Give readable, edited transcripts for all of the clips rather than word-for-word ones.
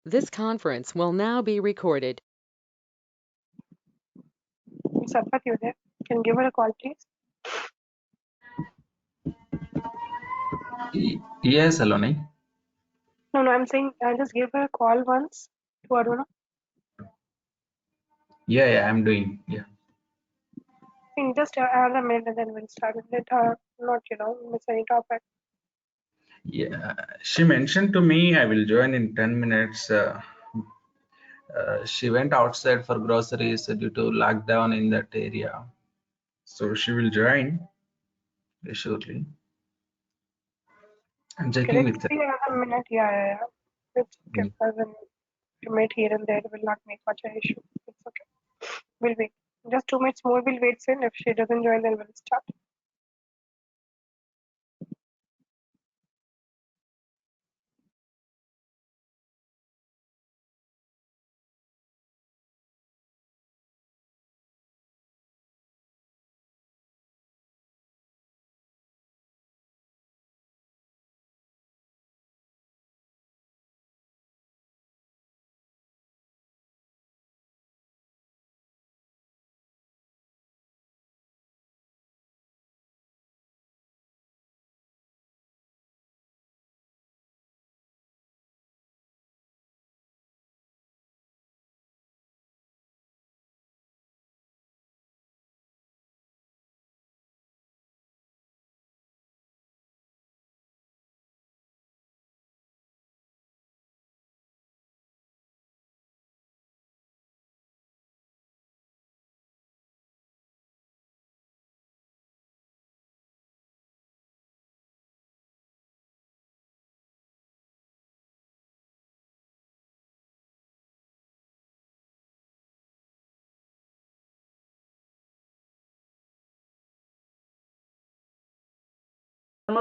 This conference will now be recorded. Sampath, you there? Can you give her a call, please? Yes, Aloni. No, I'm saying I just give her a call once to Aruna. Yeah, I'm doing. Yeah. In just another minute and then we'll start. Let her not, miss any topic. Yeah. She mentioned to me I will join in 10 minutes. She went outside for groceries due to lockdown in that area. So she will join shortly. I'm Okay, checking let's with her. see another minute. Yeah. Let's give Mm. her a minute here and there. It will not make much an issue. It's okay. We'll wait. Just 2 minutes more. We'll wait. Soon. If she doesn't join, then we'll start.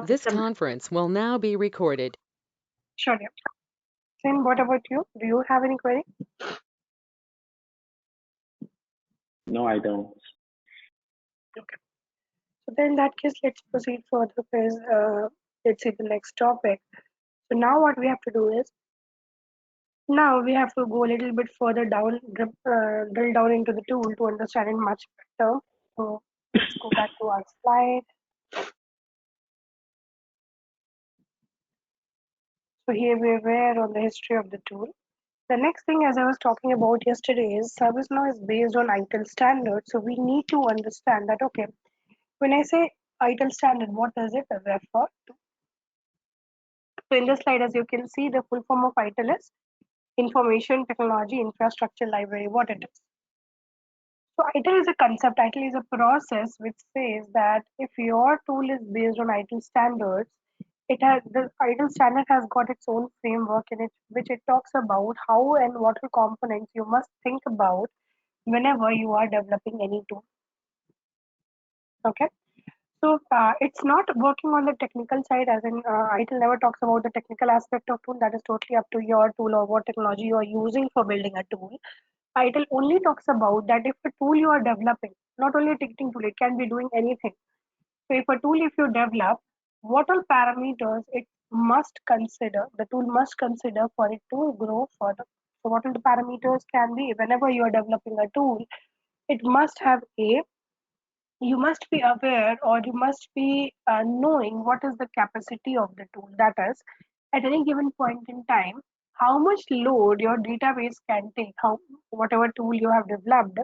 This conference will now be recorded. Sure. Yeah. Then what about you? Do you have any query? No, I don't. Okay. So then in that case, let's proceed further because let's see the next topic. So now what we have to do is, now we have to go a little bit further down, drill down into the tool to understand it much better. So let's go back to our slide. So here we were on the history of the tool. The next thing, as I was talking about yesterday, is ServiceNow is based on ITIL standard. So we need to understand that, okay, when I say ITIL standard, what does it refer to? So in this slide, as you can see, the full form of ITIL is Information Technology Infrastructure Library, what it is. So ITIL is a concept, ITIL is a process which says that if your tool is based on ITIL standards, the ITIL standard has got its own framework in it, which it talks about how and what are components you must think about whenever you are developing any tool. Okay. So it's not working on the technical side, as in ITIL never talks about the technical aspect of tool. That is totally up to your tool or what technology you are using for building a tool. ITIL only talks about that if a tool you are developing, not only a ticketing tool, it can be doing anything. So if a tool, if you develop, what all parameters it must consider, the tool must consider for it to grow further. So what all the parameters can be whenever you are developing a tool, it must have you must be aware or you must be knowing what is the capacity of the tool. That is, at any given point in time, how much load your database can take, how whatever tool you have developed,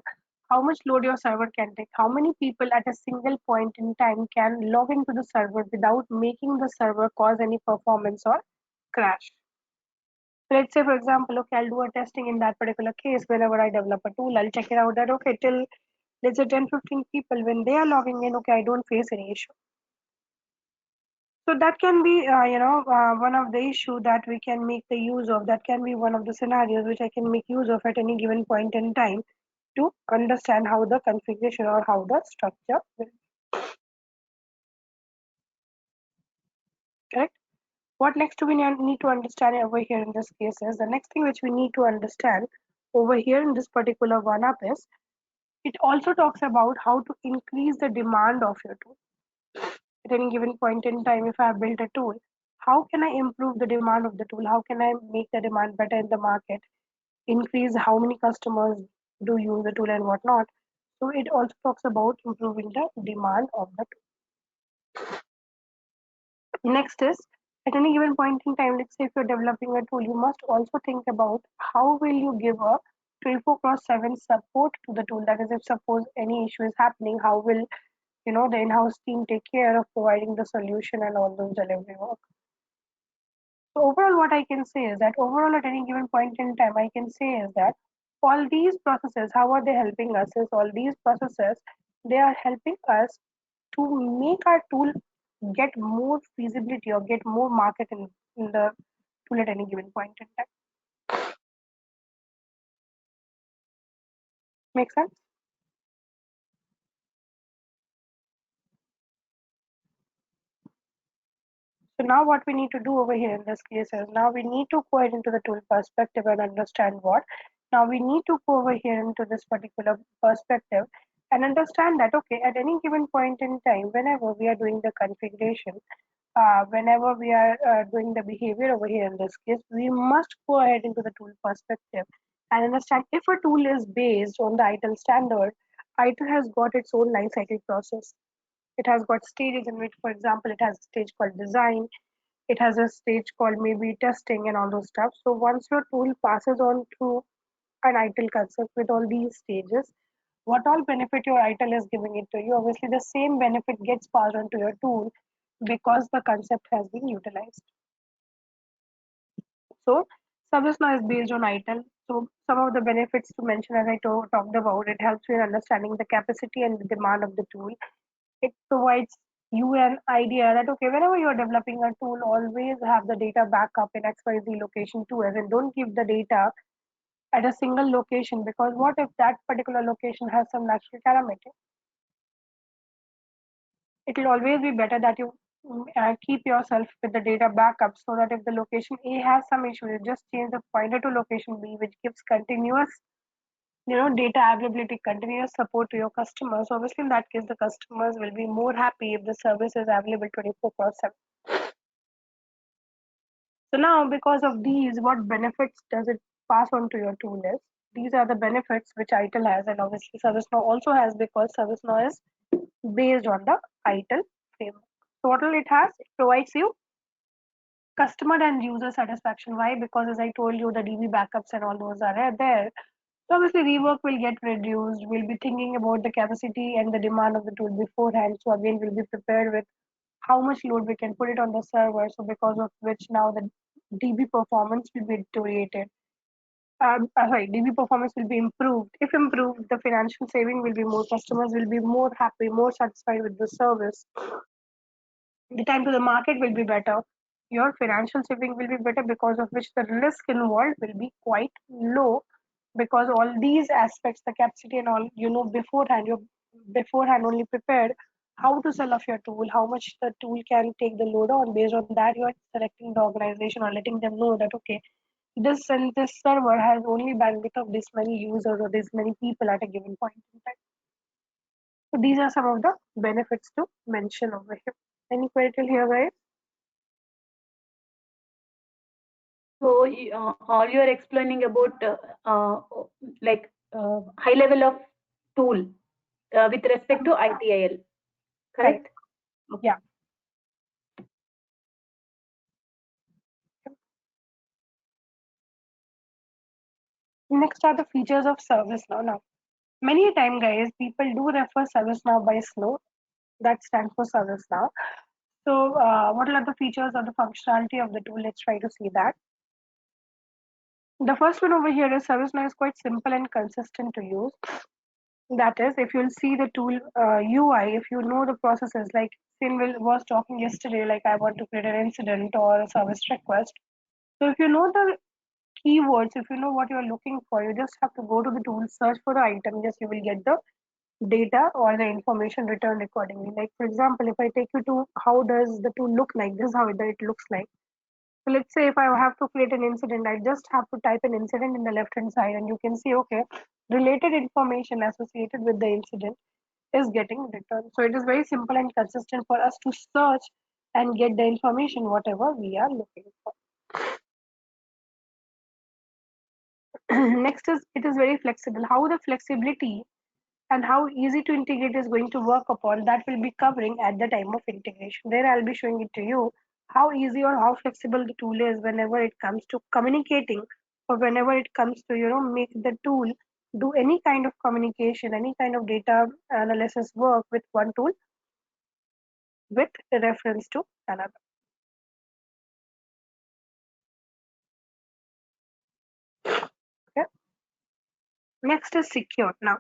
how much load your server can take, how many people at a single point in time can log into the server without making the server cause any performance or crash. So let's say, for example, okay, I'll do a testing in that particular case. Whenever I develop a tool, I'll check it out that, okay, till let's say 10-15 people, when they are logging in, okay, I don't face any issue. So that can be, one of the issue that we can make the use of. That can be one of the scenarios which I can make use of at any given point in time to understand how the configuration or how the structure will be. Correct? What next do we need to understand over here in this case is, the next thing which we need to understand over here in this particular one up is, it also talks about how to increase the demand of your tool. At any given point in time, if I have built a tool, how can I improve the demand of the tool? How can I make the demand better in the market? Increase how many customers do use the tool and whatnot. So it also talks about improving the demand of the tool. Next is, at any given point in time, let's say if you're developing a tool, you must also think about how will you give a 24/7 support to the tool. That is, if suppose any issue is happening, how will the in-house team take care of providing the solution and all those delivery work. So overall, what I can say is that overall at any given point in time, I can say is that all these processes, how are they helping us? Is all these processes, they are helping us to make our tool get more feasibility or get more market in the tool at any given point in time. Make sense? So now what we need to do over here in this case is, now we need to go ahead into the tool perspective and understand what. Now we need to go over here into this particular perspective and understand that, okay, at any given point in time, whenever we are doing the configuration, whenever we are doing the behavior over here in this case, we must go ahead into the tool perspective and understand if a tool is based on the ITIL standard, ITIL has got its own life cycle process. It has got stages in which, for example, it has a stage called design, it has a stage called maybe testing and all those stuff. So once your tool passes on through an ITIL concept with all these stages, what all benefit your ITIL is giving it to you, obviously the same benefit gets passed on to your tool because the concept has been utilized. So ServiceNow is based on ITIL. So some of the benefits to mention, as I talked about, it helps you in understanding the capacity and the demand of the tool. It provides you an idea that, okay, whenever you're developing a tool, always have the data backup in XYZ location too, as in don't keep the data at a single location, because what if that particular location has some natural calamity? It will always be better that you keep yourself with the data backup, so that if the location A has some issue, you just change the pointer to location B, which gives continuous data availability, continuous support to your customers. So obviously in that case, the customers will be more happy if the service is available 24/7. So now, because of these, what benefits does it pass on to your tool is, these are the benefits which ITIL has, and obviously ServiceNow also has, because ServiceNow is based on the ITIL framework. So what will it has? It provides you customer and user satisfaction. Why? Because as I told you, the DB backups and all those are there. So obviously rework will get reduced. We'll be thinking about the capacity and the demand of the tool beforehand. So again, we'll be prepared with how much load we can put it on the server. So because of which now the DB performance will be deteriorated. DB performance will be improved. If improved, the financial saving will be more. Customers will be more happy, more satisfied with the service. The time to the market will be better. Your financial saving will be better, because of which the risk involved will be quite low, because all these aspects, the capacity and all, beforehand, you're beforehand only prepared how to sell off your tool, how much the tool can take the load on. Based on that, you're selecting the organization or letting them know that, okay, this and this server has only bandwidth of this many users or this many people at a given point in time. So these are some of the benefits to mention over here. Any query till here, guys? So all you are explaining about high level of tool with respect to ITIL, correct? Yeah. Next are the features of ServiceNow. Now, many a time, guys, people do refer ServiceNow by SNOW. That stands for ServiceNow. So what are the features or the functionality of the tool? Let's try to see that. The first one over here is ServiceNow is quite simple and consistent to use. That is, if you'll see the tool UI, if you know the processes, like Sinvil was talking yesterday, like I want to create an incident or a service request. So if you know the keywords, if you know what you're looking for, you just have to go to the tool, search for the item, just you will get the data or the information returned accordingly. Like for example, if I take you to how does the tool look like, this is how it looks like. So let's say if I have to create an incident, I just have to type an incident in the left hand side, and you can see, okay, related information associated with the incident is getting returned. So it is very simple and consistent for us to search and get the information whatever we are looking for. Next is, it is very flexible. How the flexibility and how easy to integrate is going to work upon, that will be covering at the time of integration. There I'll be showing it to you how easy or how flexible the tool is whenever it comes to communicating, or whenever it comes to make the tool do any kind of communication, any kind of data analysis work with one tool with reference to another. Okay. Next is secure. Now,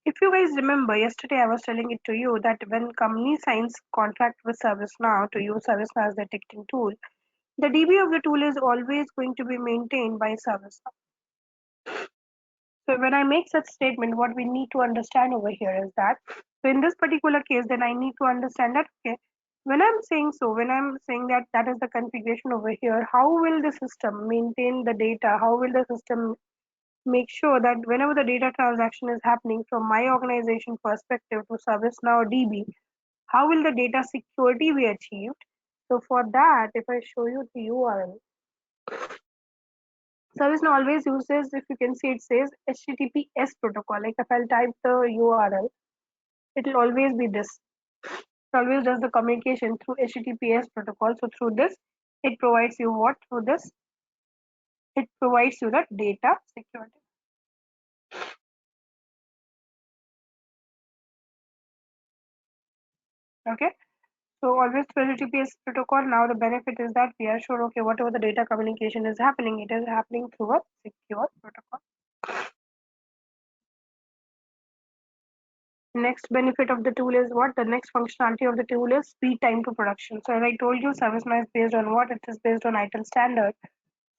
if you guys remember, yesterday I was telling it to you that when company signs contract with ServiceNow to use ServiceNow as the ticketing tool, the DB of the tool is always going to be maintained by ServiceNow. So when I make such statement, what we need to understand over here is that, so in this particular case, then I need to understand that, okay, when I'm saying that that is the configuration over here, how will the system maintain the data? How will the system make sure that whenever the data transaction is happening from my organization perspective to ServiceNow DB, how will the data security be achieved? So for that, if I show you the URL, ServiceNow always uses, if you can see, it says HTTPS protocol. Like if I'll type the URL, it will always be this. It always does the communication through HTTPS protocol. So through this, it provides you what? Through this, it provides you the data security. Okay. So always through HTTPS protocol. Now the benefit is that we are sure, okay, whatever the data communication is happening, it is happening through a secure protocol. Next benefit of the tool is what? The next functionality of the tool is speed time to production. So as I told you, ServiceNow is based on what? It is based on ITIL standard.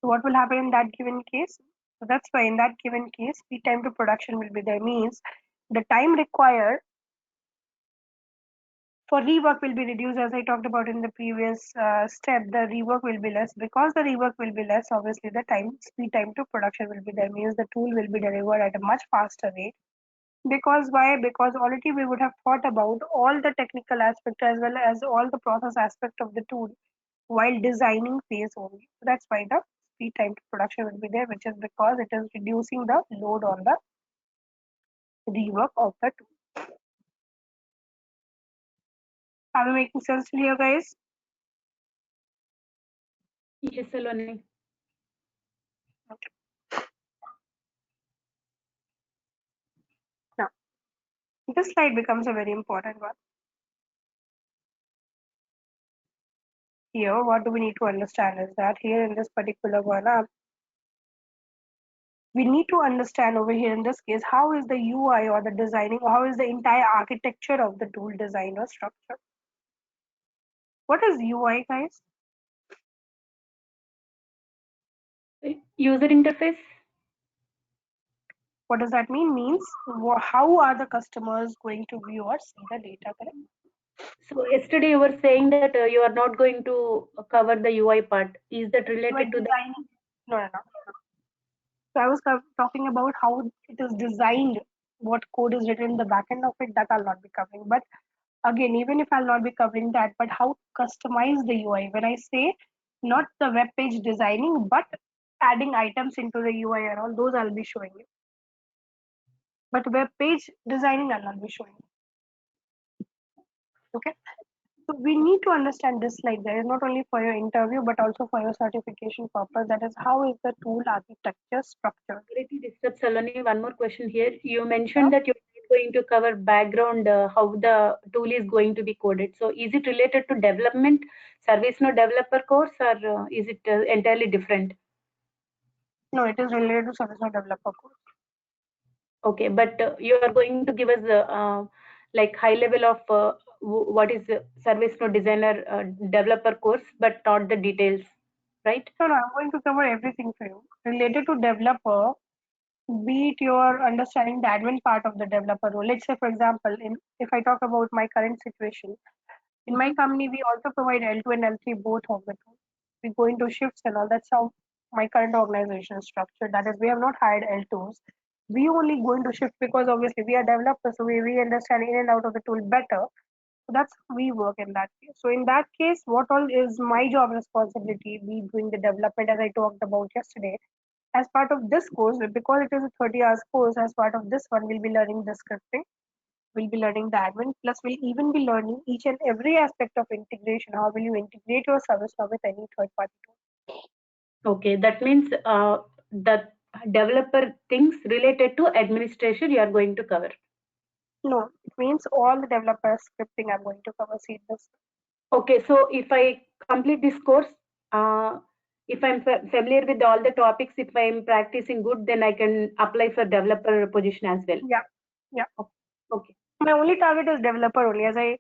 So what will happen in that given case? So that's why in that given case, speed time to production will be there. Means the time required for rework will be reduced, as I talked about in the previous step. The rework will be less. Because the rework will be less, obviously the speed time to production will be there. Means the tool will be delivered at a much faster rate. Because why? Because already we would have thought about all the technical aspect as well as all the process aspect of the tool while designing phase only. So that's why the speed time to production will be there, which is because it is reducing the load on the rework of the tool. Are we making sense here, guys? Yes, Saloni. Okay. Now, this slide becomes a very important one. Here, what do we need to understand is that here in this particular one, we need to understand over here in this case, how is the UI or the designing, or how is the entire architecture of the tool design or structure. What is UI, guys? User interface. What does that mean? Means how are the customers going to view or see the data, correct? So yesterday you were saying that you are not going to cover the UI part. Is that related to the? No. So I was talking about how it is designed, what code is written in the backend of it, that I'll not be covering. But again, even if I'll not be covering that, but how to customize the UI. When I say not the web page designing, but adding items into the UI and all those I'll be showing you. But web page designing I'll not be showing you. Okay. So we need to understand this slide. There is not only for your interview, but also for your certification purpose. That is, how is the tool architecture structured? Sorry to disturb, Saloni. One more question here. You mentioned that you're going to cover background, how the tool is going to be coded. So is it related to development, ServiceNow developer course, or is it entirely different? No, it is related to ServiceNow developer course. Okay, but you are going to give us like high level of what is ServiceNow designer developer course, but not the details, right? No, I'm going to cover everything for you related to developer. Be it your understanding the admin part of the developer role. Let's say, for example, if I talk about my current situation, in my company we also provide L2 and L3 both of the tools. We go into shifts and all. That's how my current organization is structured. That is, we have not hired L2s. We only go into shift because obviously we are developers, so we understand in and out of the tool better. So that's we work in that case. So in that case, what all is my job responsibility? Be doing the development as I talked about yesterday. As part of this course, because it is a 30 hours course, as part of this one, we'll be learning the scripting, we'll be learning the admin, plus we'll even be learning each and every aspect of integration. How will you integrate your service now with any third party tool? Okay, that means the developer things related to administration you are going to cover. No, it means all the developer scripting I'm going to cover. See this. Okay, so if I complete this course, if I'm familiar with all the topics, if I'm practicing good, then I can apply for developer position as well. Yeah. Okay. My only target is developer only. As I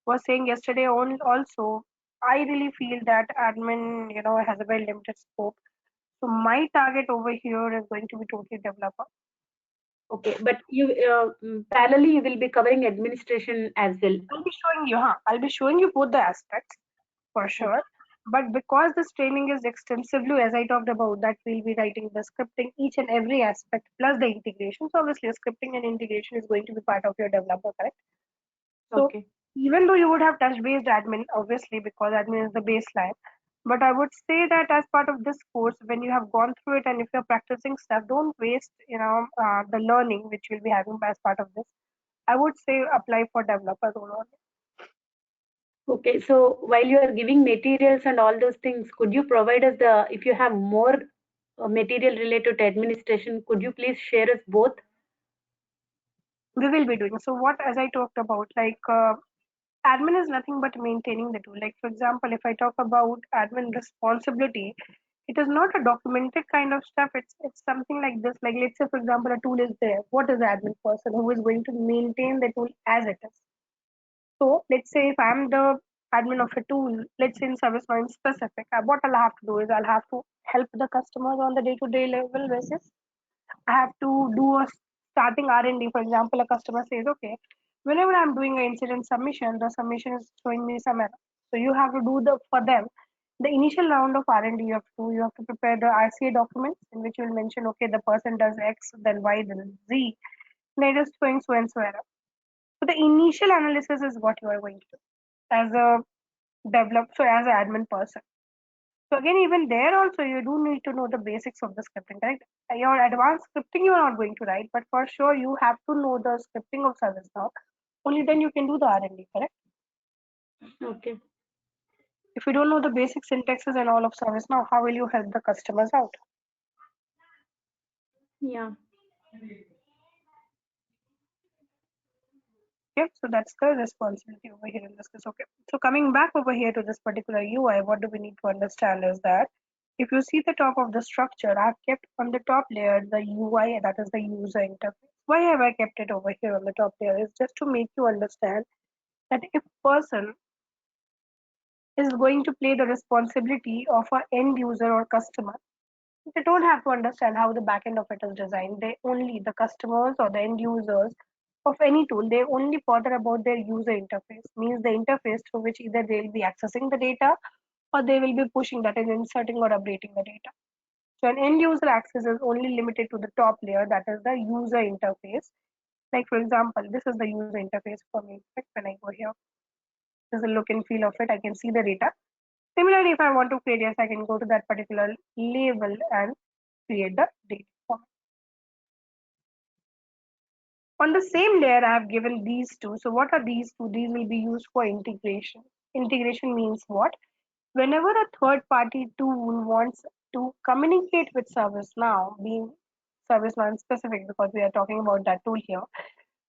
was saying yesterday also, I really feel that admin, has a very limited scope. So my target over here is going to be totally developer. Okay, but you parallelly you will be covering administration as well. I'll be showing you both the aspects for sure. Okay. But because this training is extensively, as I talked about, that we'll be writing the scripting, each and every aspect, plus the integration. So obviously, scripting and integration is going to be part of your developer, correct? So okay. Even though you would have touch-based admin, obviously, because admin is the baseline, but I would say that as part of this course, when you have gone through it and if you're practicing stuff, don't waste, the learning which you'll be having as part of this. I would say apply for developer role only. Okay, so while you are giving materials and all those things, could you provide us if you have more material related to administration, could you please share us both? We will be doing. So what, as I talked about, admin is nothing but maintaining the tool. Like for example, if I talk about admin responsibility, it is not a documented kind of stuff. It's something like this. Like let's say for example, a tool is there. What is the admin person who is going to maintain the tool as it is? So let's say if I'm the admin of a tool, let's say in ServiceNow in specific, what I'll have to do is I'll have to help the customers on the day-to-day level basis. I have to do a starting R&D. For example, a customer says, okay, whenever I'm doing an incident submission, the submission is showing me some error. So you have to do for them the initial round of R&D. You have to prepare the RCA documents in which you will mention, okay, the person does X, then Y, then Z. And it is showing so and so error. So the initial analysis is what you are going to do as a as an admin person. So again, even there also you do need to know the basics of the scripting, correct? Your advanced scripting you are not going to write, but for sure you have to know the scripting of ServiceNow. Only then you can do the R&D, correct? Okay. If you don't know the basic syntaxes and all of ServiceNow, how will you help the customers out? Yeah. Okay, so that's the responsibility over here in this case. Okay, so coming back over here to this particular UI, what do we need to understand is that if you see the top of the structure, I've kept on the top layer the UI, that is the user interface. Why have I kept it over here on the top layer? Is just to make you understand that if person is going to play the responsibility of an end user or customer, they don't have to understand how the backend of it is designed. They only, the customers or the end users of any tool, they only bother about their user interface, means the interface through which either they will be accessing the data or they will be pushing, that is inserting or updating the data. So an end user access is only limited to the top layer, that is the user interface. Like for example, this is the user interface for me. When I go here, this is the look and feel of it. I can see the data. Similarly, if I want to create, yes, I can go to that particular label and create the data format. On the same layer, I have given these two. So what are these two? These will be used for integration. Integration means what? Whenever a third-party tool wants to communicate with ServiceNow, being ServiceNow specific because we are talking about that tool here.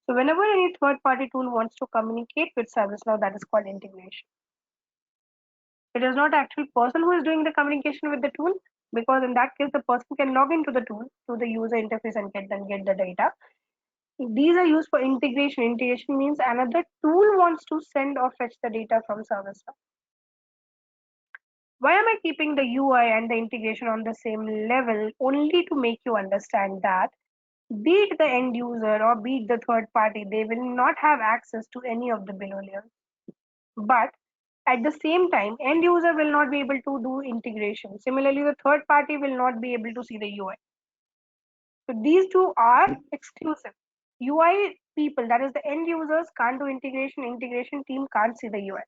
So whenever any third-party tool wants to communicate with ServiceNow, that is called integration. It is not actual person who is doing the communication with the tool, because in that case, the person can log into the tool to the user interface and get the data. These are used for integration. Integration means another tool wants to send or fetch the data from ServiceNow. Why am I keeping the UI and the integration on the same level? Only to make you understand that be it the end user or be it the third party, they will not have access to any of the below layers. But at the same time, end user will not be able to do integration. Similarly, the third party will not be able to see the UI. So these two are exclusive. UI people, that is the end users, can't do integration. Integration team can't see the UI.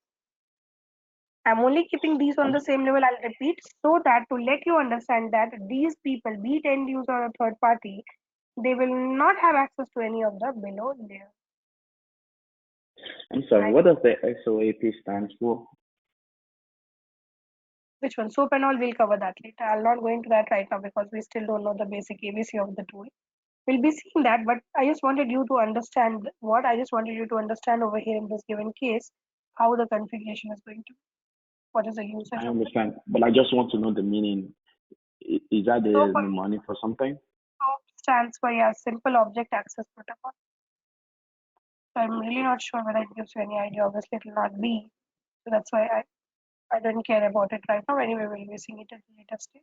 I'm only keeping these on the same level. I'll repeat so that to let you understand that these people, be it end user or third party, they will not have access to any of the below layers. I'm sorry, Right. what does the SOAP stands for? Which one? SOAP and all, we'll cover that later. I'll not go into that right now because we still don't know the basic ABC of the tool. We'll be seeing that, but I just wanted you to understand what I just wanted you to understand over here in this given case, how the configuration is going to be. What is the usage I of it? understand, but I just want to know the meaning. Is that the SOAP mnemonic for something? stands for, yeah, Simple Object Access Protocol. So I'm really not sure whether it gives you any idea. Obviously, it will not be. So that's why I don't care about it right now. Anyway, we'll be seeing it at a later stage.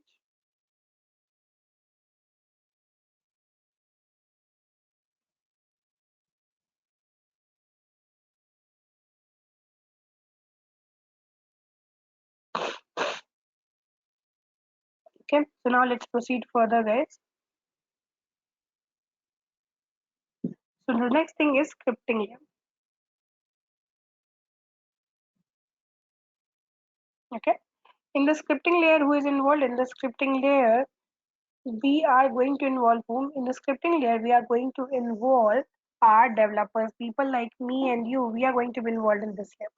Okay, so now let's proceed further, guys. So the next thing is scripting layer. Okay, in the scripting layer, who is involved in the scripting layer? We are going to involve whom? In the scripting layer, we are going to involve our developers, people like me and you. We are going to be involved in this layer.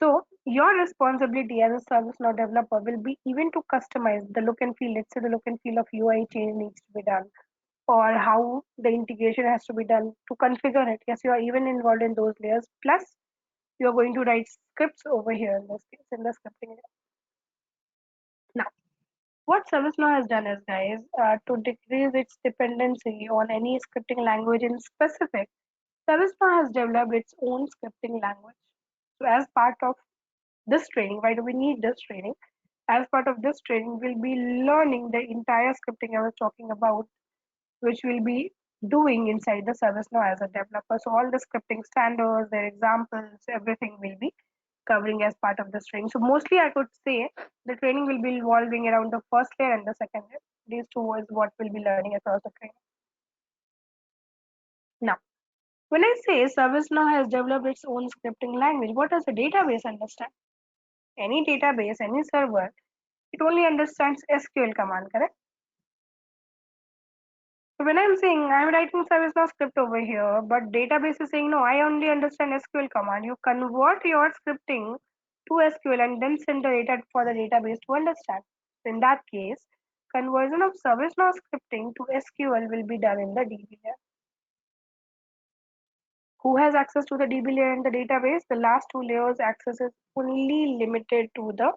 So your responsibility as a ServiceNow developer will be even to customize the look and feel. Let's say the look and feel of UI change needs to be done, or how the integration has to be done to configure it. Yes, you are even involved in those layers. Plus, you are going to write scripts over here in this case, in the scripting layer. Now, what ServiceNow has done is, guys, to decrease its dependency on any scripting language in specific, ServiceNow has developed its own scripting language. So as part of this training, why do we need this training? As part of this training, we'll be learning the entire scripting I was talking about, which we'll be doing inside the ServiceNow as a developer. So all the scripting standards, their examples, everything will be covering as part of this training. So mostly I could say the training will be revolving around the first layer and the second layer. These two is what we'll be learning across the training. Now, when I say ServiceNow has developed its own scripting language, what does a database understand? Any database, any server, it only understands SQL command, correct? So when I'm saying I'm writing ServiceNow script over here, but database is saying no, I only understand SQL command. You convert your scripting to SQL and then send the data for the database to understand. So in that case, conversion of ServiceNow scripting to SQL will be done in the DB layer. Who has access to the DB layer in the database? The last two layers access is only limited to the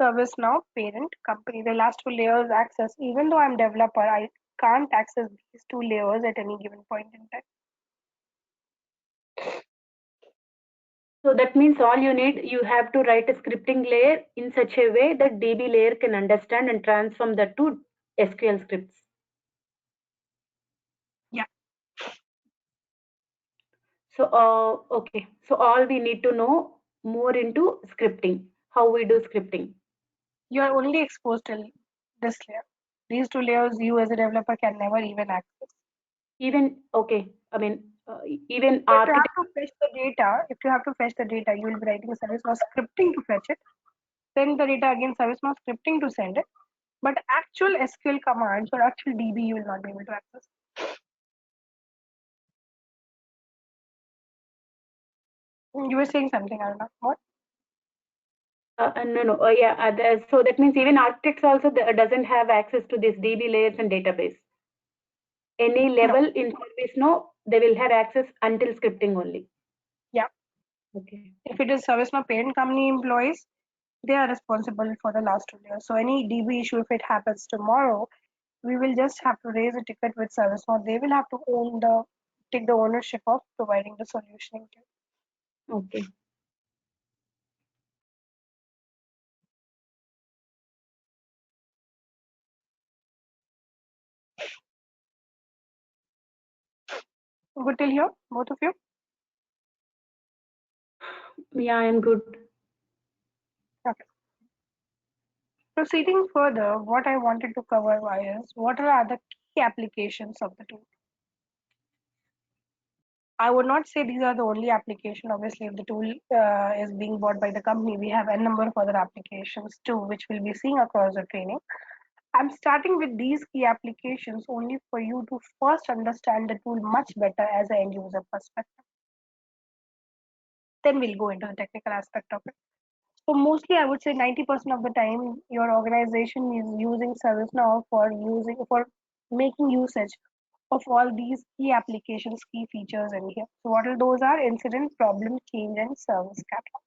ServiceNow parent company. The last two layers access, even though I'm developer, I can't access these two layers at any given point in time. So that means all you have to write a scripting layer in such a way that DB layer can understand and transform that to SQL scripts. Yeah. So, okay. So all we need to know more into scripting, how we do scripting. You are only exposed till this layer. These two layers you as a developer can never even access. Even, okay, I mean, even So if you have to fetch the data, you will be writing ServiceNow scripting to fetch it. Send the data again, ServiceNow scripting to send it. But actual SQL commands or actual DB you will not be able to access. You were saying something, I don't know. What? no, yeah. So that means even architects also doesn't have access to this DB layers and database. Any level in ServiceNow, they will have access until scripting only. Yeah. Okay. If it is ServiceNow parent company employees, they are responsible for the last 2 layers. So any DB issue, if it happens tomorrow, we will just have to raise a ticket with ServiceNow. They will have to take the ownership of providing the solution. Okay. Good till here, both of you? Yeah, I'm good. Okay. Proceeding further, what I wanted to cover is what are the key applications of the tool. I would not say these are the only application. Obviously, if the tool is being bought by the company, we have a number of other applications too, which we'll be seeing across the training. I'm starting with these key applications only for you to first understand the tool much better as an end user perspective. Then we'll go into the technical aspect of it. So mostly I would say 90% of the time your organization is using ServiceNow for making usage of all these key applications, key features in here. So what are those are? Incident, problem, change, and service catalog.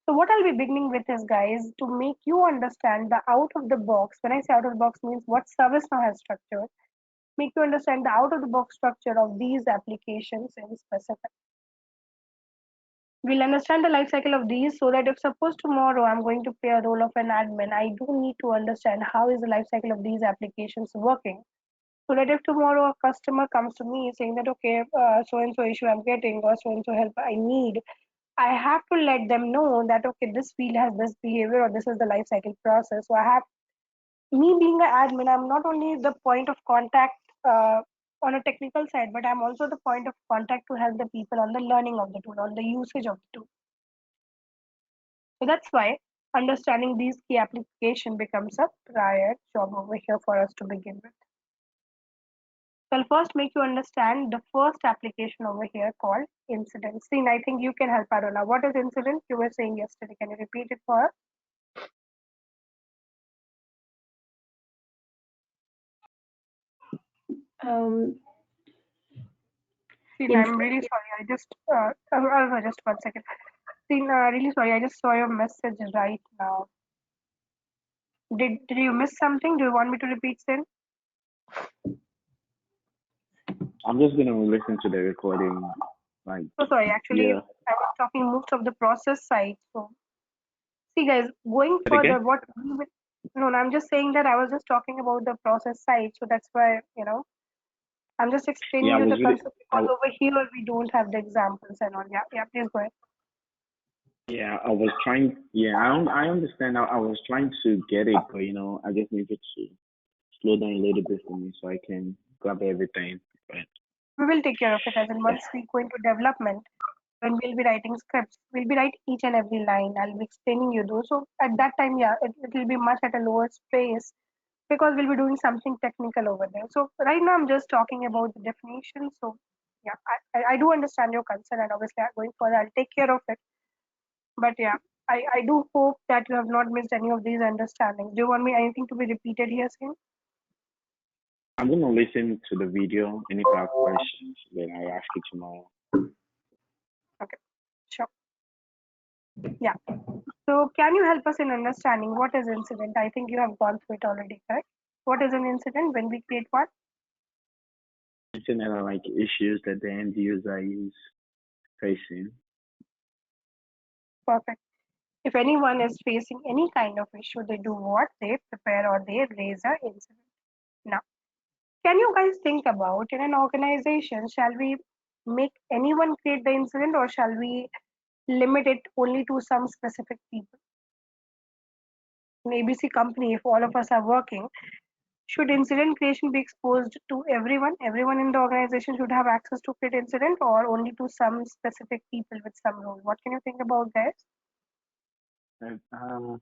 So what I'll be beginning with is, guys, to make you understand the out of the box. When I say out of the box means what ServiceNow has structured, make you understand the out of the box structure of these applications in specific. We'll understand the life cycle of these so that if suppose tomorrow I'm going to play a role of an admin, I do need to understand how is the life cycle of these applications working. So that if tomorrow a customer comes to me saying that, okay, so-and-so issue I'm getting or so-and-so help I need, I have to let them know that, okay, this field has this behavior or this is the life cycle process. So I have, me being an admin, I'm not only the point of contact on a technical side, but I'm also the point of contact to help the people on the learning of the tool, on the usage of the tool. So that's why understanding these key application becomes a prior job over here for us to begin with. So I'll first make you understand the first application over here called incident. Seen, I think you can help Aruna. What is incident? You were saying yesterday. Can you repeat it for us? Seen, I'm really sorry. I just, Aruna, just 1 second. Seen, really sorry. I just saw your message right now. Did you miss something? Do you want me to repeat, Sin? I'm just gonna listen to the recording. Like, So sorry. Actually, yeah. I was talking most of the process side. So see, guys, going Say it again? further, what we will, no, I'm just saying that I was just talking about the process side. So that's why, I'm just explaining Yeah, I you was the really, concept because over here we don't have the examples and all. Yeah, please go ahead. yeah, I was trying. Yeah, I understand. I was trying to get it, but I just needed to slow down a little bit for me so I can grab everything. But We will take care of it as in once we go into development, when we'll be writing scripts, we'll be writing each and every line. I'll be explaining you those. So at that time, yeah, it will be much at a lower pace because we'll be doing something technical over there. So right now I'm just talking about the definition. So yeah, I do understand your concern and obviously going further, I'll take care of it. But yeah, I do hope that you have not missed any of these understandings. Do you want me anything to be repeated here, Sin? I'm gonna listen to the video, and if I have questions, then I'll ask you tomorrow. Okay, sure. Yeah. So can you help us in understanding what is incident? I think you have gone through it already, correct? What is an incident when we create one? Internet are like issues that the end user is facing. Perfect. If anyone is facing any kind of issue, they do what? They prepare or they raise an incident. Now, can you guys think about in an organization, shall we make anyone create the incident or shall we limit it only to some specific people? An ABC company, if all of us are working, should incident creation be exposed to everyone? Everyone in the organization should have access to create incident or only to some specific people with some role? What can you think about, guys? What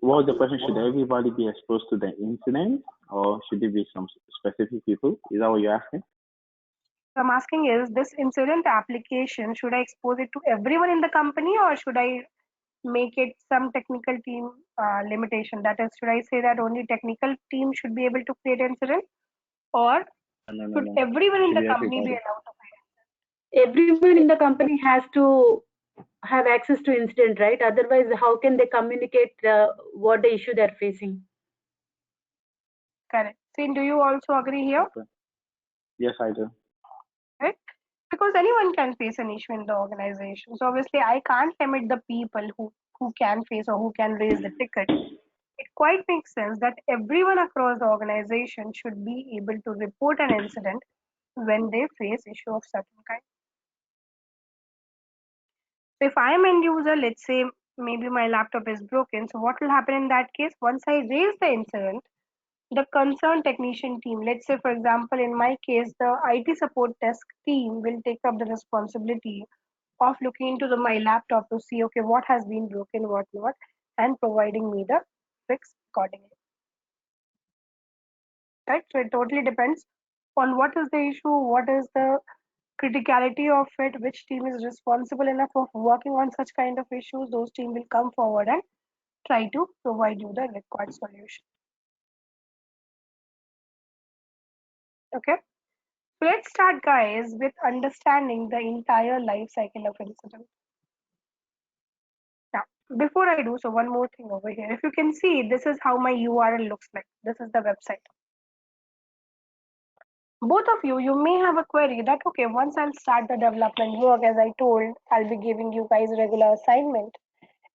was the question? Should everybody be exposed to the incident, or should it be some specific people? Is that what you're asking? I'm asking is this incident application, should I expose it to everyone in the company or should I make it some technical team limitation? That is, should I say that only technical team should be able to create incident or should No. everyone in Should the be company be everybody. allowed to create? Everyone in the company has to have access to incident, right? Otherwise, how can they communicate what the issue they're facing? Correct. Sin, do you also agree here? Okay. Yes, I do. Right? Because anyone can face an issue in the organization. So obviously I can't limit the people who can face or who can raise the ticket. It quite makes sense that everyone across the organization should be able to report an incident when they face issue of certain kind. So if I'm end user, let's say maybe my laptop is broken. So what will happen in that case? Once I raise the incident, the concerned technician team. Let's say, for example, in my case, the IT support desk team will take up the responsibility of looking into my laptop to see, okay, what has been broken, what not, and providing me the fix accordingly. Right? So it totally depends on what is the issue, what is the criticality of it, which team is responsible enough of working on such kind of issues. Those team will come forward and try to provide you the required solution. Okay. So let's start, guys, with understanding the entire life cycle of incident. Now, before I do so, one more thing over here. If you can see, this is how my URL looks like. This is the website. Both of you may have a query that, okay, once I'll start the development work, as I told, I'll be giving you guys regular assignment.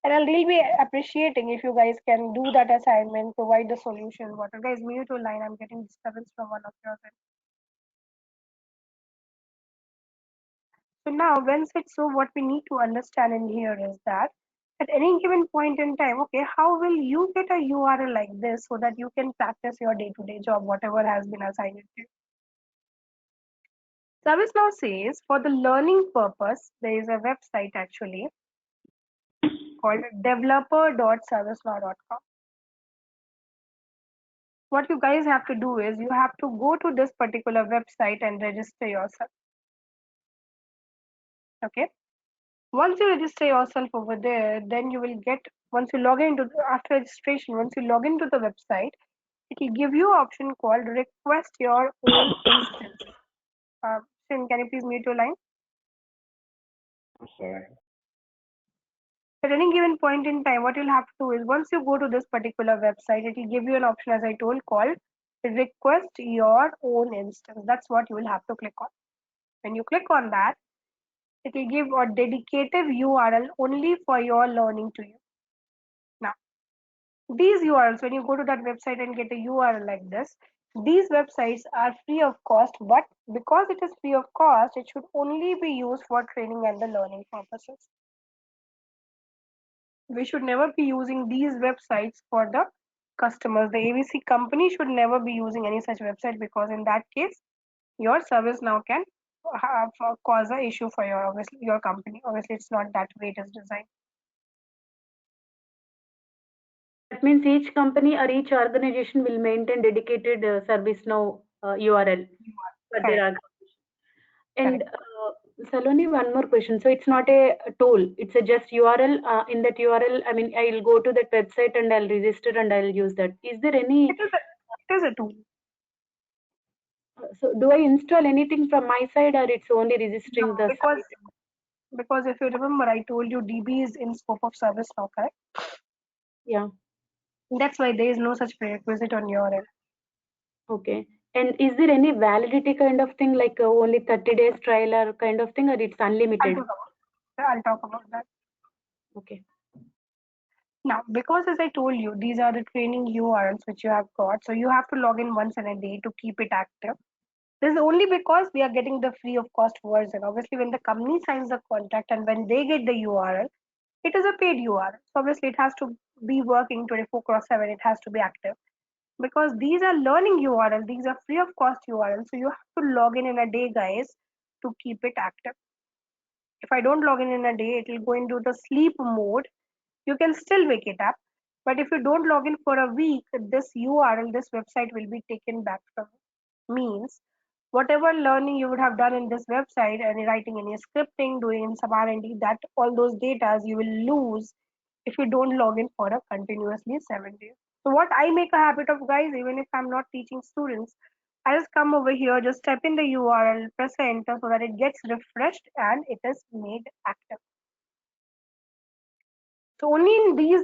And I'll really be appreciating if you guys can do that assignment, provide the solution. What guys, mute your line. I'm getting disturbance from one of yours. So now, when said so, what we need to understand in here is that at any given point in time, okay, how will you get a URL like this so that you can practice your day-to-day job, whatever has been assigned to you? ServiceNow says for the learning purpose, there is a website actually called developer.servicenow.com. What you guys have to do is you have to go to this particular website and register yourself. Okay. Once you register yourself over there, then you will get, once you log into, after registration, once you log into the website, it will give you an option called request your own instance. Shin, can you please mute your line? I'm sorry. At any given point in time, what you'll have to do is once you go to this particular website, it will give you an option, as I told, called request your own instance. That's what you will have to click on. When you click on that, it will give a dedicated URL only for your learning to you. Now, these URLs, when you go to that website and get a URL like this, these websites are free of cost, but because it is free of cost, it should only be used for training and the learning purposes. We should never be using these websites for the customers. The AVC company should never be using any such website, because in that case, your service now can have cause an issue for your company. Obviously, it's not that way it is designed. That means each company or each organization will maintain dedicated ServiceNow URL for their organization. And Saloni, one more question. So it's not a tool; it's a just URL. In that URL, I mean, I'll go to that website and I'll register and I'll use that. Is there any? It is a tool. So do I install anything from my side, or it's only registering the? Because if you remember, I told you DB is in scope of ServiceNow, correct? Yeah. That's why there is no such prerequisite on your end. Okay. And is there any validity kind of thing, like only 30 days trial or kind of thing, or it's unlimited? I'll talk about that. Okay. Now, because as I told you, these are the training URLs which you have got. So you have to log in once in a day to keep it active. This is only because we are getting the free of cost version. Obviously, when the company signs the contract and when they get the URL, it is a paid URL. So obviously, it has to be working 24/7. It has to be active. Because these are learning URL, these are free of cost URL. So you have to log in a day, guys, to keep it active. If I don't log in a day, it will go into the sleep mode. You can still wake it up, but if you don't log in for a week, this URL, this website will be taken back from you. Means whatever learning you would have done in this website and writing any scripting, doing some R&D, that all those data you will lose if you don't log in for a continuously 7 days. So what I make a habit of, guys, even if I'm not teaching students, I just come over here, just type in the URL, press enter so that it gets refreshed and it is made active. So only in these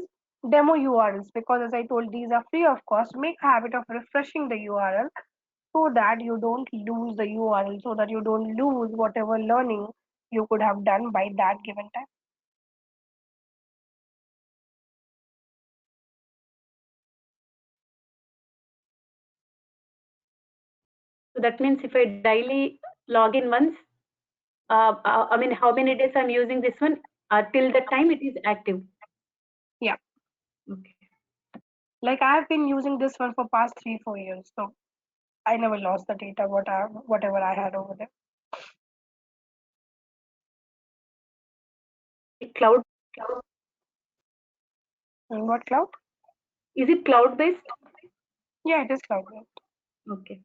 demo URLs, because as I told, these are free of cost, make a habit of refreshing the URL so that you don't lose the URL, so that you don't lose whatever learning you could have done by that given time. So that means if I daily log in once, I mean, how many days I'm using this one, till the time it is active? Yeah. Okay. Like I've been using this one for past 3-4 years, so I never lost the data whatever I had over there. Cloud. And what cloud? Is it cloud based? Yeah, it is cloud based. Okay.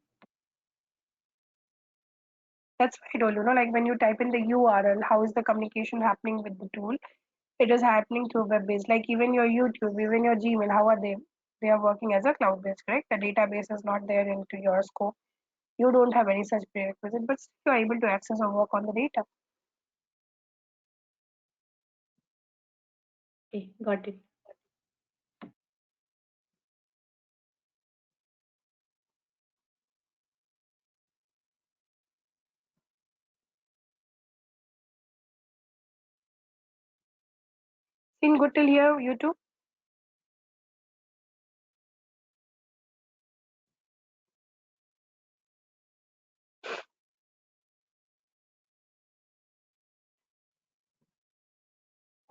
That's why I told you, like when you type in the URL, how is the communication happening with the tool? It is happening through web-based. Like even your YouTube, even your Gmail, how are they? They are working as a cloud-based, correct? The database is not there into your scope. You don't have any such prerequisite, but still you are able to access or work on the data. Okay, got it. Seen good till here, YouTube?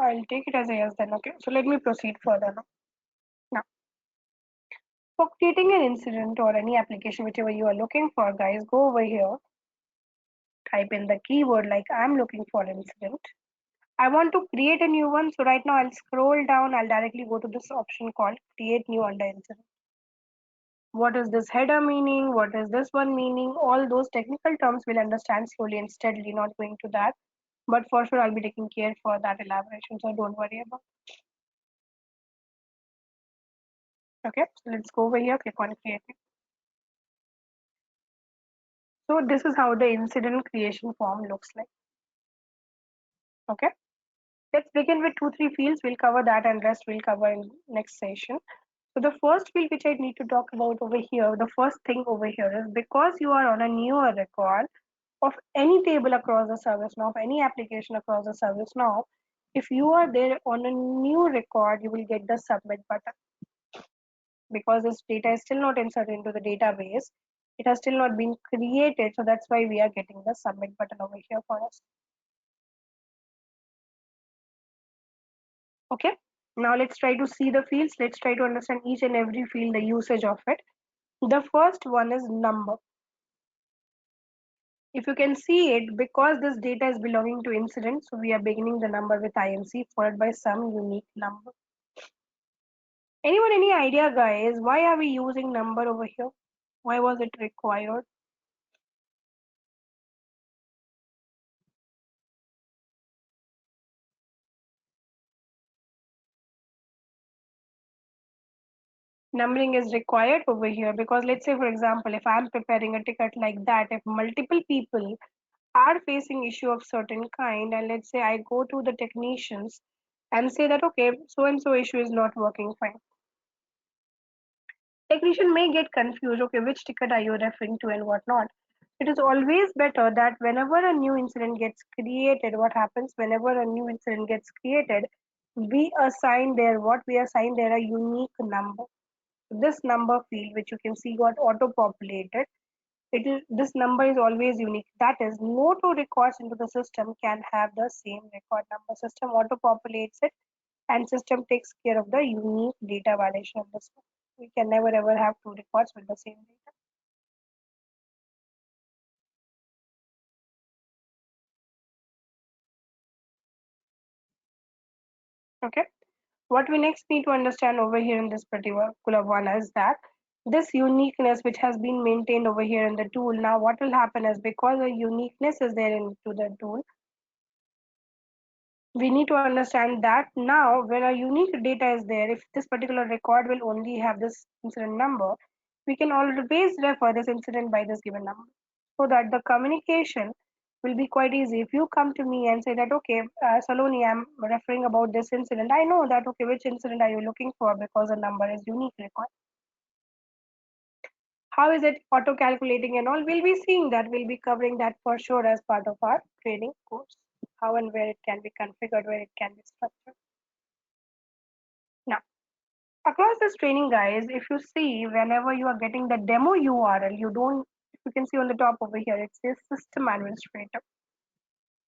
I'll take it as a yes then. Okay, so let me proceed further now. Now, for creating an incident or any application, whichever you are looking for, guys, go over here, type in the keyword like I'm looking for incident. I want to create a new one. So right now I'll scroll down. I'll directly go to this option called create new under incident. What is this header meaning? What is this one meaning? All those technical terms we'll understand slowly and steadily, not going to that. But for sure, I'll be taking care for that elaboration. So don't worry about it. Okay, so let's go over here, click on creating. So this is how the incident creation form looks like. Okay, let's begin with 2-3 fields. We'll cover that and rest we'll cover in next session. So the first field which I need to talk about over here, the first thing over here is because you are on a newer record of any table across the service now, of any application across the service now, if you are there on a new record, you will get the submit button. Because this data is still not inserted into the database, it has still not been created. So that's why we are getting the submit button over here for us. Okay, now let's try to see the fields. Let's try to understand each and every field, the usage of it. The first one is number. If you can see it, because this data is belonging to incident, so we are beginning the number with INC followed by some unique number. Anyone, any idea, guys? Why are we using number over here? Why was it required? Numbering is required over here because let's say, for example, if I'm preparing a ticket like that, if multiple people are facing issue of certain kind, and let's say I go to the technicians and say that, okay, so and so issue is not working fine. Technician may get confused, okay, which ticket are you referring to and what not. It is always better that whenever a new incident gets created, what happens whenever a new incident gets created, we assign there, what we assign there a unique number. This number field, which you can see got auto-populated, this number is always unique. That is, no two records into the system can have the same record number. System auto-populates it and system takes care of the unique data validation of this one. We can never ever have two records with the same data. Okay. What we next need to understand over here in this particular one is that this uniqueness which has been maintained over here in the tool. Now what will happen is because a uniqueness is there into the tool, we need to understand that now when a unique data is there, if this particular record will only have this incident number, we can always refer this incident by this given number so that the communication will be quite easy. If you come to me and say that, okay, Saloni, I'm referring about this incident, I know that, okay, which incident are you looking for because the number is unique record. How is it auto calculating and all? We'll be seeing that. We'll be covering that for sure as part of our training course. How and where it can be configured, where it can be structured. Now, across this training, guys, if you see, whenever you are getting the demo URL, you can see on the top over here, it says system administrator.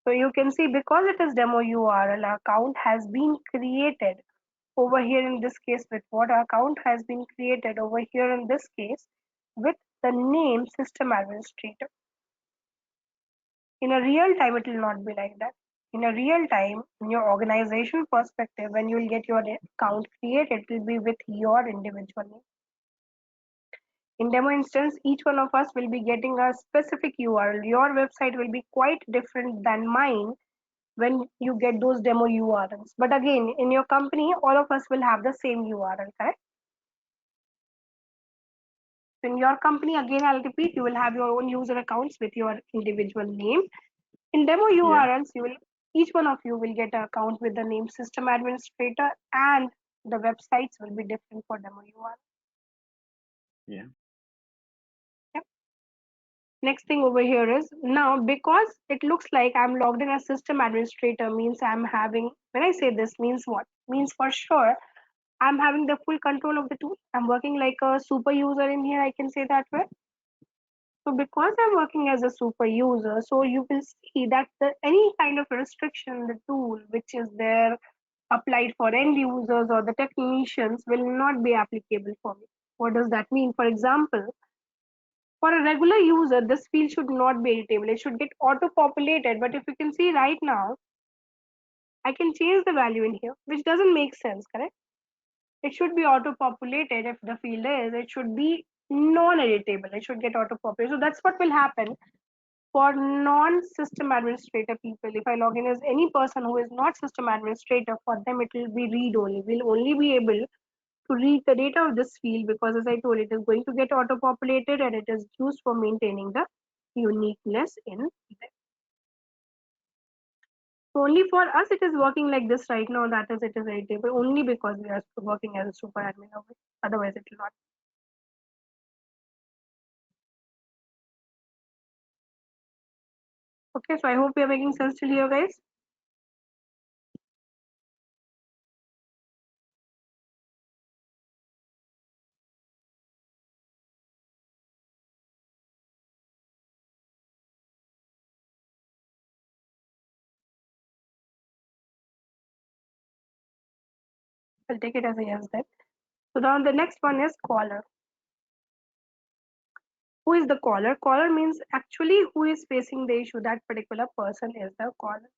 So you can see because it is demo URL, account has been created over here in this case with what account has been created over here in this case with the name system administrator. In a real time, it will not be like that. In a real time, in your organization perspective, when you will get your account created, it will be with your individual name. In demo instance, each one of us will be getting a specific URL. Your website will be quite different than mine when you get those demo URLs. But again, in your company, all of us will have the same URL, correct? In your company, again, I'll repeat, you will have your own user accounts with your individual name. In demo URLs, each one of you will get an account with the name system administrator, and the websites will be different for demo URL. Yeah. Yep. Next thing over here is now, because it looks like I'm logged in as system administrator, means I'm having, when I say this, means what? Means for sure I'm having the full control of the tool. I'm working like a super user in here, I can say that way. So because I'm working as a super user, so you will see that any kind of restriction, the tool which is there applied for end users or the technicians will not be applicable for me. What does that mean? For example, for a regular user, this field should not be editable. It should get auto-populated. But if you can see right now, I can change the value in here, which doesn't make sense, correct? It should be auto-populated if the field is. It should be non-editable. It should get auto-populated. So that's what will happen for non-system administrator people. If I log in as any person who is not system administrator, for them it will be read-only. We'll only be able to read the data of this field because, as I told, it is going to get auto-populated and it is used for maintaining the uniqueness in there. So only for us it is working like this right now, that is, it is editable only because we are working as a super admin. Otherwise it will not. Okay, so I hope we are making sense till here, guys. I'll take it as a yes then. So now the next one is caller. Who is the caller? Caller means actually who is facing the issue. That particular person is the caller.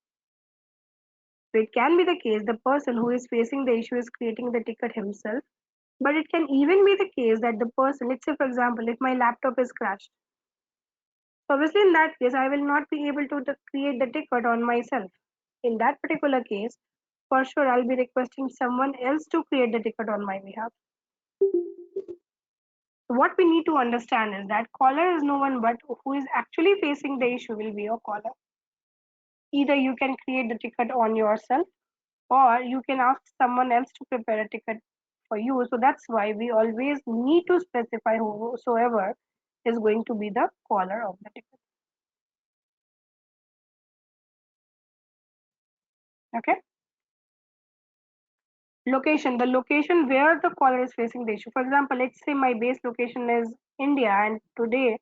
So it can be the case the person who is facing the issue is creating the ticket himself, but it can even be the case that the person, let's say for example, if my laptop is crashed, so obviously in that case I will not be able to create the ticket on myself. In that particular case, for sure I'll be requesting someone else to create the ticket on my behalf. What we need to understand is that caller is no one but who is actually facing the issue will be your caller. Either you can create the ticket on yourself or you can ask someone else to prepare a ticket for you. So that's why we always need to specify whosoever is going to be the caller of the ticket. Okay. Location, the location where the caller is facing the issue. For example, let's say my base location is India and today,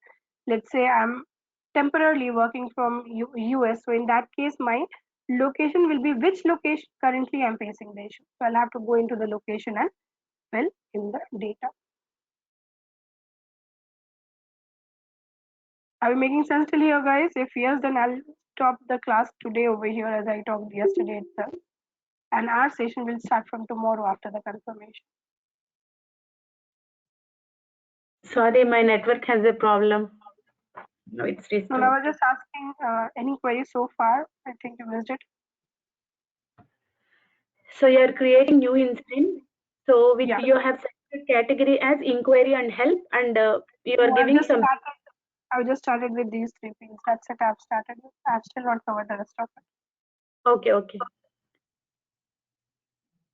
let's say I'm temporarily working from US. So in that case, my location will be which location currently I'm facing the issue. So I'll have to go into the location and fill in the data. Are we making sense till here, guys? If yes, then I'll stop the class today over here as I talked yesterday itself. And our session will start from tomorrow after the confirmation. Sorry, my network has a problem. No, it's restored. No, I was just asking any queries so far. I think you missed it. So you're creating new instance. So which Yeah. you have selected category as inquiry and help, and you are No, giving some. I just started with these three fields. That's it. I've started with. I've still not covered the rest of it. Okay, okay.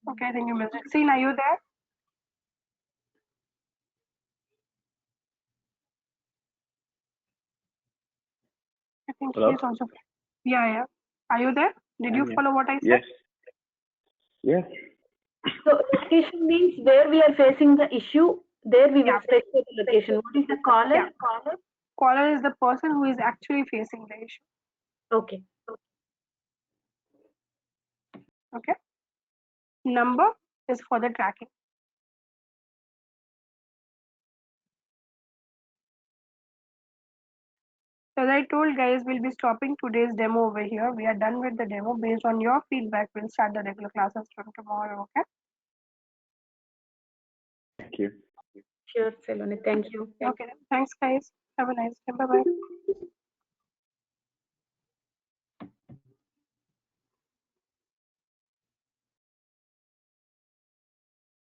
Okay, I think you missed it. Seen, are you there? I think Hello? he's also. Yeah, yeah. Are you there? Did you Yeah. follow what I said? Yes. Yes. So location means where we are facing the issue. There we will specify the location. What is the caller? Yeah. Caller is the person who is actually facing the issue. Okay. Okay. Number is for the tracking. So as I told guys, we'll be stopping today's demo over here. We are done with the demo. Based on your feedback, we'll start the regular classes from tomorrow, okay? Thank you. Sure, Saloni. Thank you. Okay, thanks guys. Have a nice day. Bye-bye.